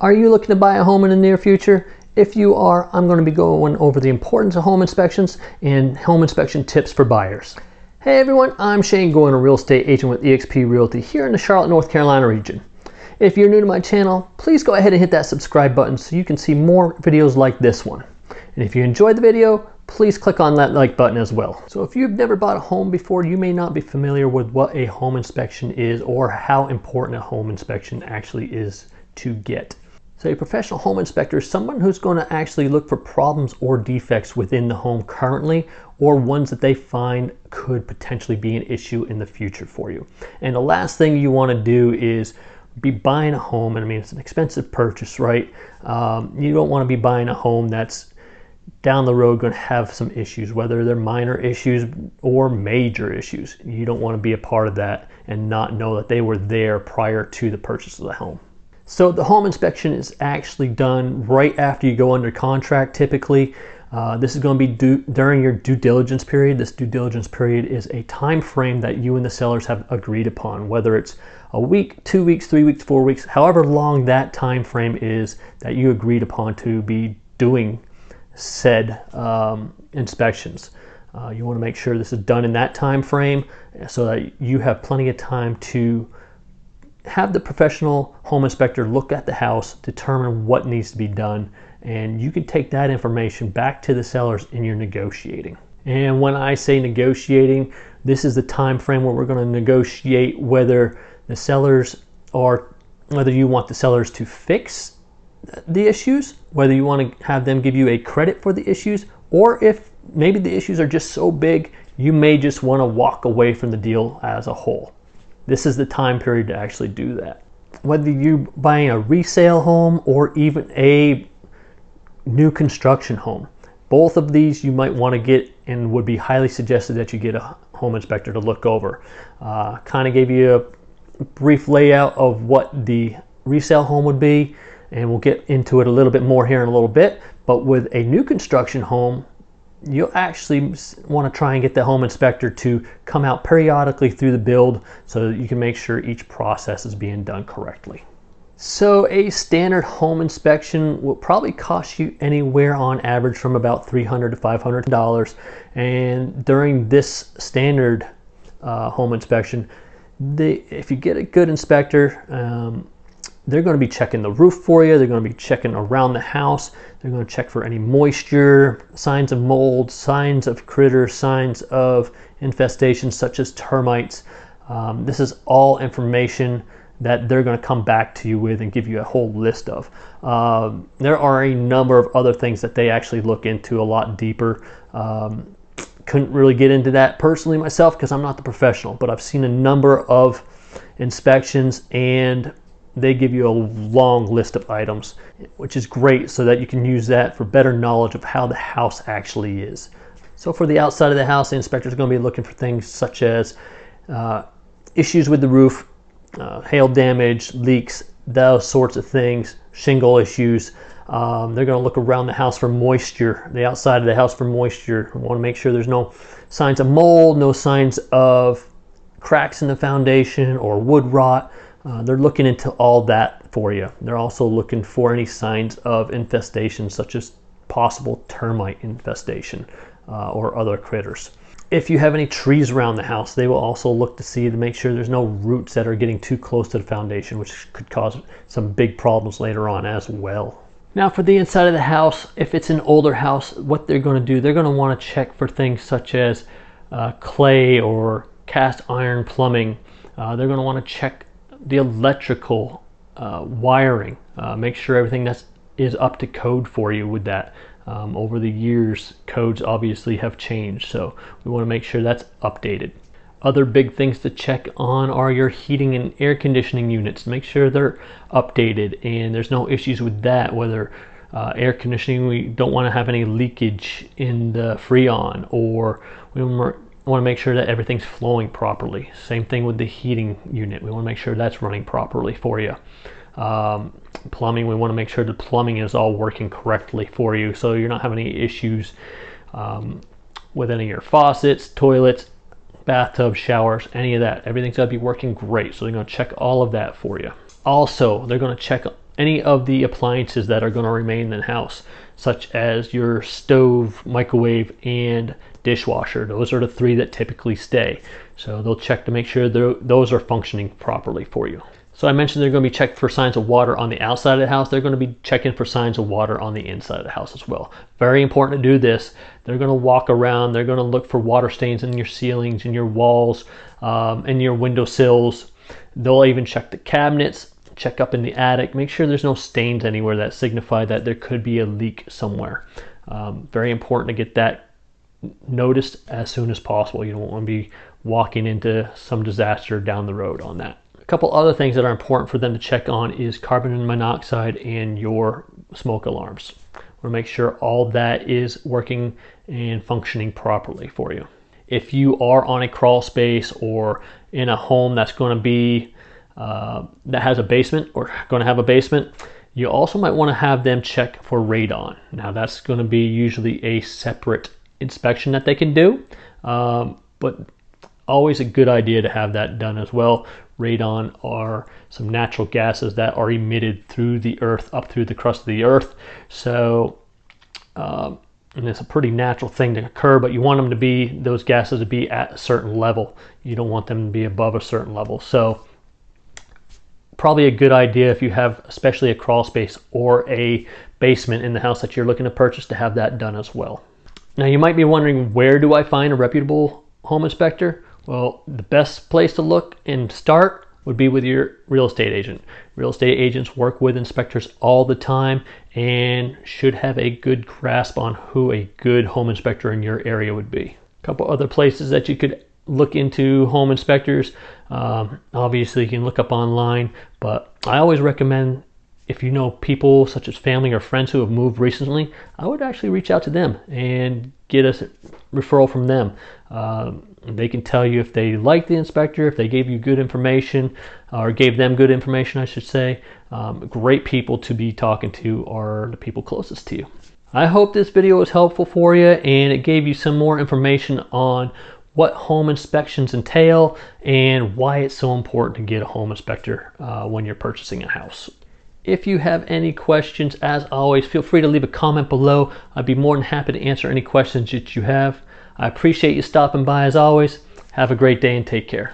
Are you looking to buy a home in the near future? If you are, I'm going to be going over the importance of home inspections and home inspection tips for buyers. Hey everyone, I'm Shane Gordon, a real estate agent with eXp Realty here in the Charlotte, North Carolina region. If you're new to my channel, please go ahead and hit that subscribe button so you can see more videos like this one. And if you enjoyed the video, please click on that like button as well. So if you've never bought a home before, you may not be familiar with what a home inspection is or how important a home inspection actually is to get. So a professional home inspector is someone who's going to actually look for problems or defects within the home currently, or ones that they find could potentially be an issue in the future for you. And the last thing you want to do is be buying a home, and I mean, it's an expensive purchase, right? You don't want to be buying a home that's down the road going to have some issues, whether they're minor issues or major issues. You don't want to be a part of that and not know that they were there prior to the purchase of the home. So the home inspection is actually done right after you go under contract typically. This is going to be during your due diligence period. This due diligence period is a time frame that you and the sellers have agreed upon, whether it's a week, 2 weeks, 3 weeks, 4 weeks, however long that time frame is that you agreed upon to be doing said inspections. You want to make sure this is done in that time frame so that you have plenty of time to have the professional home inspector look at the house, determine what needs to be done, and you can take that information back to the sellers in your negotiating. And when I say negotiating, this is the time frame where we're going to negotiate whether the sellers are, whether you want the sellers to fix the issues, whether you want to have them give you a credit for the issues, or if maybe the issues are just so big you may just want to walk away from the deal as a whole. This is the time period to actually do that. Whether you're buying a resale home or even a new construction home, both of these you might want to get, and would be highly suggested that you get a home inspector to look over. Kind of gave you a brief layout of what the resale home would be, and we'll get into it a little bit more here in a little bit. But with a new construction home, you'll actually want to try and get the home inspector to come out periodically through the build so that you can make sure each process is being done correctly. So a standard home inspection will probably cost you anywhere on average from about $300 to $500. And during this standard home inspection, if you get a good inspector, they're going to be checking the roof for you. They're going to be checking around the house. They're going to check for any moisture, signs of mold, signs of critters, signs of infestations such as termites. This is all information that they're going to come back to you with and give you a whole list of. There are a number of other things that they actually look into a lot deeper. Couldn't really get into that personally myself because I'm not the professional, but I've seen a number of inspections and they give you a long list of items, which is great so that you can use that for better knowledge of how the house actually is. So for the outside of the house, the inspector is going to be looking for things such as issues with the roof, hail damage, leaks, those sorts of things, shingle issues. They're going to look around the house for moisture, the outside of the house for moisture. We want to make sure there's no signs of mold, no signs of cracks in the foundation or wood rot. They're looking into all that for you. They're also looking for any signs of infestation, such as possible termite infestation or other critters. If you have any trees around the house, they will also look to make sure there's no roots that are getting too close to the foundation, which could cause some big problems later on as well. Now for the inside of the house, if it's an older house, what they're going to do, they're going to want to check for things such as clay or cast iron plumbing. They're going to want to check the electrical wiring, make sure everything is up to code for you with that. Over the years, codes obviously have changed, so we want to make sure that's updated. Other big things to check on are your heating and air conditioning units. Make sure they're updated and there's no issues with that. Whether air conditioning, we don't want to have any leakage in the Freon, or we want to make sure that everything's flowing properly. Same thing with the heating unit. We want to make sure that's running properly for you. Plumbing, we want to make sure the plumbing is all working correctly for you, so you're not having any issues with any of your faucets, toilets, bathtub, showers, any of that. Everything's got to be working great, so they're going to check all of that for you. Also, they're going to check any of the appliances that are going to remain in the house, such as your stove, microwave, and dishwasher. Those are the three that typically stay. So they'll check to make sure those are functioning properly for you. So I mentioned they're going to be checking for signs of water on the outside of the house. They're going to be checking for signs of water on the inside of the house as well. Very important to do this. They're going to walk around. They're going to look for water stains in your ceilings, in your walls, in your window sills. They'll even check the cabinets, check up in the attic, make sure there's no stains anywhere that signify that there could be a leak somewhere. Very important to get that noticed as soon as possible. You don't want to be walking into some disaster down the road on that. A couple other things that are important for them to check on is carbon monoxide and your smoke alarms. We want to make sure all that is working and functioning properly for you. If you are on a crawl space or in a home that's going to be that has a basement or going to have a basement, you also might want to have them check for radon. Now that's going to be usually a separate inspection that they can do, but always a good idea to have that done as well. Radon are some natural gases that are emitted through the earth, up through the crust of the earth. So, and it's a pretty natural thing to occur, but you want them to be, those gases to be at a certain level. You don't want them to be above a certain level. So probably a good idea if you have especially a crawl space or a basement in the house that you're looking to purchase to have that done as well. Now you might be wondering, where do I find a reputable home inspector? Well, the best place to look and start would be with your real estate agent. Real estate agents work with inspectors all the time and should have a good grasp on who a good home inspector in your area would be. A couple other places that you could look into home inspectors. Obviously you can look up online, but I always recommend, if you know people such as family or friends who have moved recently, I would actually reach out to them and get a referral from them. They can tell you if they like the inspector, if they gave you good information, or gave them good information, I should say. Great people to be talking to are the people closest to you. I hope this video was helpful for you and it gave you some more information on what home inspections entail and why it's so important to get a home inspector when you're purchasing a house. If you have any questions, as always, feel free to leave a comment below. I'd be more than happy to answer any questions that you have. I appreciate you stopping by as always. Have a great day and take care.